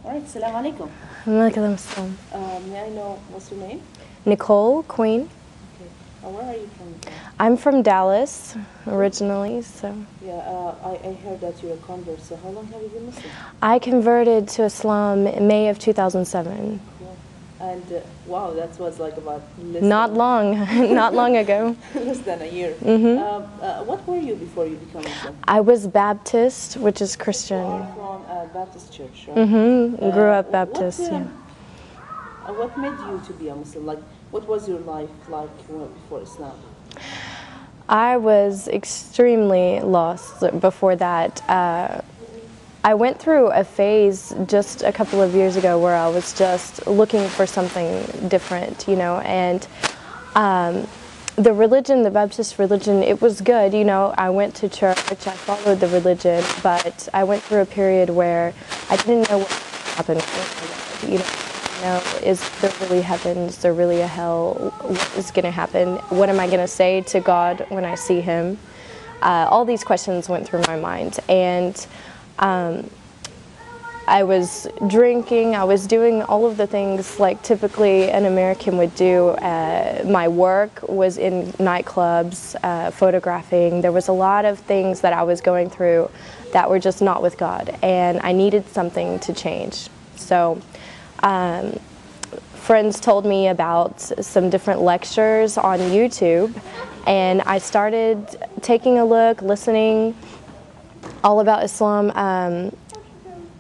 All right, salam alaikum. Walaikum assalam. May I know what's your name? Nicole, Queen. Okay. Where are you from? I'm from Dallas originally, so. Yeah, I heard that you're a convert, so how long have you been Muslim? I converted to Islam in May of 2007. Cool. And wow, that was like about Not long, not long ago. less than a year. What were you before you became Muslim? I was Baptist, which is You Christian. are from a Baptist church, right? Grew up Baptist, yeah. What made you to be a Muslim? Like, what was your life like before Islam? I was extremely lost before that. I went through a phase just a couple of years ago where I was just looking for something different, you know, and the religion, the Baptist religion, it was good, you know. I went to church, I followed the religion, but I went through a period where I didn't know what happened, you know, is there really heaven, is there really a hell, what is going to happen, what am I going to say to God when I see Him? All these questions went through my mind, and I was drinking, I was doing all of the things like typically an American would do. My work was in nightclubs, photographing. There was a lot of things that I was going through that were just not with God, and I needed something to change. So friends told me about some different lectures on YouTube, and I started taking a look, listening all about Islam,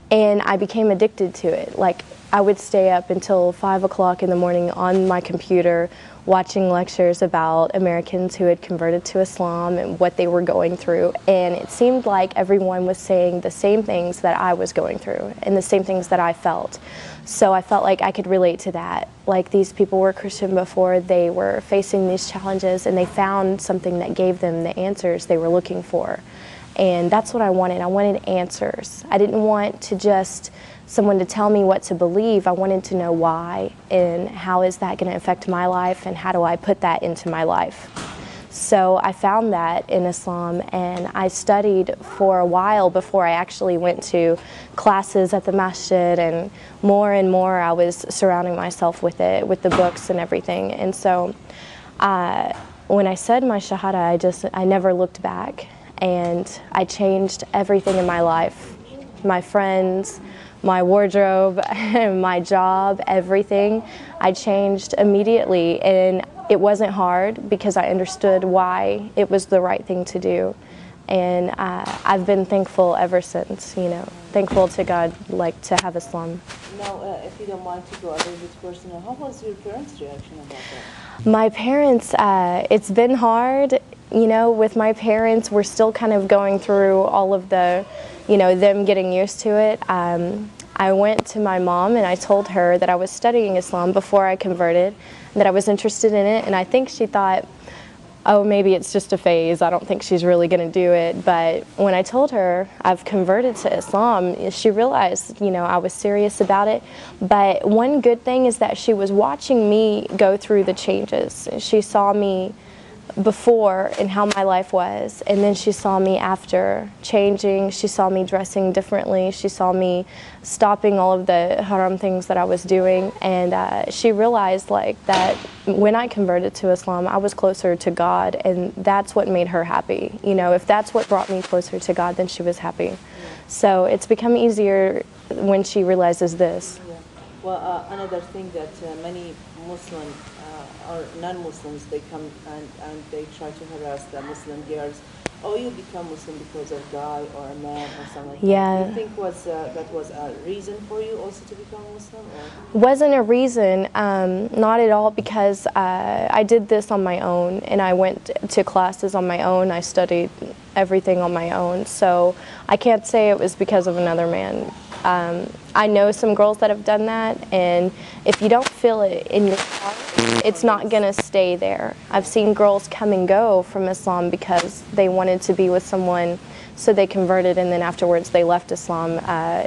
and I became addicted to it. Like, I would stay up until 5 o'clock in the morning on my computer watching lectures about Americans who had converted to Islam and what they were going through, and it seemed like everyone was saying the same things that I was going through and the same things that I felt. So I felt like I could relate to that. Like, these people were Christian before, they were facing these challenges, and they found something that gave them the answers they were looking for. And that's what I wanted. I wanted answers. I didn't want to just someone to tell me what to believe. I wanted to know why, and how is that going to affect my life, and how do I put that into my life. So I found that in Islam, and I studied for a while before I actually went to classes at the masjid, and more I was surrounding myself with it, with the books and everything. And so when I said my shahada, I never looked back. And I changed everything in my life, my friends, my wardrobe, my job, everything. I changed immediately, and it wasn't hard because I understood why it was the right thing to do. And I've been thankful ever since, you know, thankful to God, like, to have Islam. Now, if you don't mind to go a little bit personal, how was your parents' reaction about that? My parents, it's been hard. You know, with my parents, we're still kind of going through all of the, you know, them getting used to it. I went to my mom and I told her that I was studying Islam before I converted, that I was interested in it, and I think she thought, oh, maybe it's just a phase, I don't think she's really going to do it. But when I told her I've converted to Islam, she realized, you know, I was serious about it. But one good thing is that she was watching me go through the changes. She saw me before and how my life was, and then she saw me after changing. She saw me dressing differently. She saw me stopping all of the haram things that I was doing, and she realized, like, that when I converted to Islam, I was closer to God, and that's what made her happy. You know, if that's what brought me closer to God, then she was happy. Yeah. So it's become easier when she realizes this. Yeah. Well, another thing that many Muslim or non-Muslims, they come and they try to harass the Muslim girls. Oh, you become Muslim because of a guy or a man or something like yeah. that. Do you think that was a reason for you also to become Muslim? Or? Wasn't a reason, not at all, because I did this on my own, and I went to classes on my own. I studied everything on my own, so I can't say it was because of another man. I know some girls that have done that, and if you don't feel it in your heart, it's not going to stay there. I've seen girls come and go from Islam because they wanted to be with someone, so they converted, and then afterwards they left Islam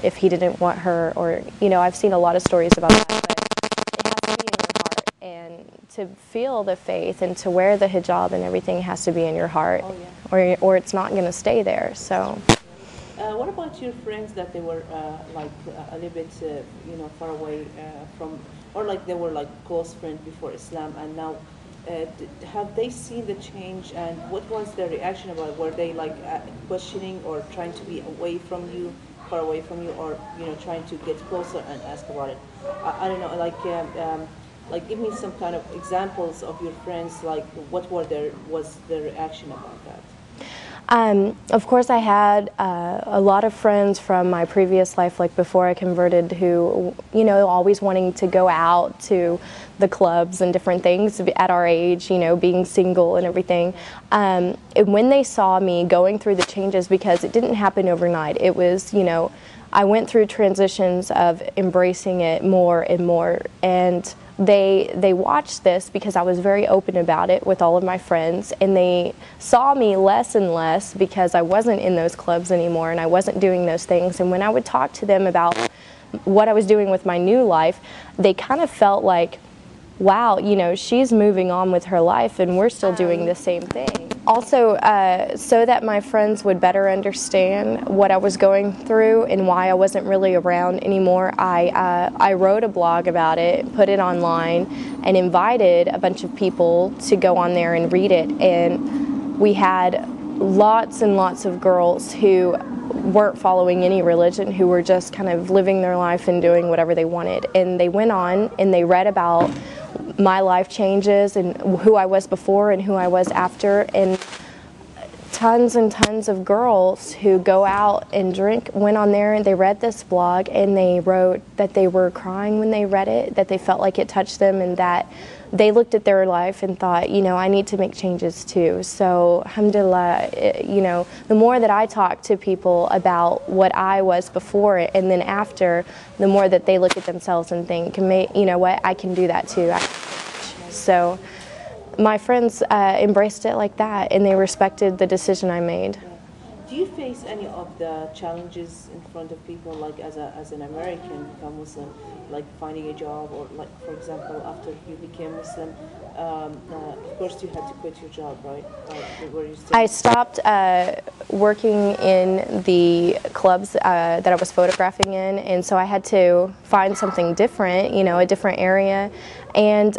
if he didn't want her, or, you know, I've seen a lot of stories about that, but it has to be in your heart, and to feel the faith and to wear the hijab and everything has to be in your heart, Oh, yeah. or it's not going to stay there, so. What about your friends that they were like a little bit, far away from, or like they were like close friends before Islam, and now have they seen the change, and what was their reaction about it? Were they like questioning or trying to be away from you, far away from you, or trying to get closer and ask about it? I don't know, like give me some kind of examples of your friends, like what was their reaction about that? Of course, I had a lot of friends from my previous life, like before I converted, who, always wanting to go out to the clubs and different things at our age, being single and everything. And when they saw me going through the changes, because it didn't happen overnight, it was, I went through transitions of embracing it more and more, and they watched this because I was very open about it with all of my friends, and they saw me less and less because I wasn't in those clubs anymore and I wasn't doing those things. And when I would talk to them about what I was doing with my new life, they kind of felt like, wow, she's moving on with her life and we're still doing the same thing. Also, so that my friends would better understand what I was going through and why I wasn't really around anymore, I wrote a blog about it, put it online, and invited a bunch of people to go on there and read it. And we had lots and lots of girls who weren't following any religion, who were just kind of living their life and doing whatever they wanted. And they went on and they read about my life changes and who I was before and who I was after, and tons and tons of girls who go out and drink went on there and they read this blog and they wrote that they were crying when they read it, that they felt like it touched them, and that they looked at their life and thought, I need to make changes too. So alhamdulillah, the more that I talk to people about what I was before and then after, the more that they look at themselves and think, what, I can do that too. So my friends embraced it like that, and they respected the decision I made. Do you face any of the challenges in front of people, like as an American become Muslim, like finding a job, or like, for example, after you became Muslim, of course you had to quit your job, right? Were you still? I stopped working in the clubs that I was photographing in, and so I had to find something different, a different area. And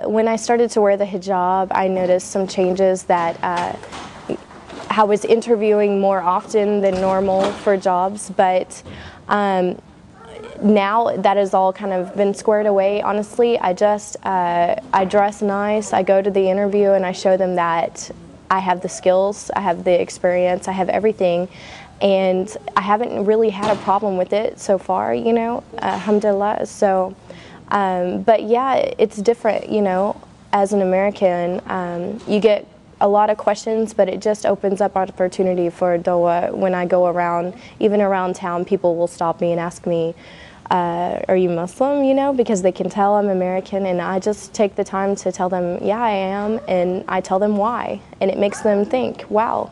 when I started to wear the hijab, I noticed some changes that I was interviewing more often than normal for jobs, but now that has all kind of been squared away. Honestly, I dress nice, I go to the interview and I show them that I have the skills, I have the experience, I have everything, and I haven't really had a problem with it so far, alhamdulillah. So, but yeah, it's different, as an American, you get a lot of questions, but it just opens up opportunity for dawah. When I go around, even around town, people will stop me and ask me, are you Muslim, because they can tell I'm American, and I just take the time to tell them, yeah, I am, and I tell them why, and it makes them think, wow.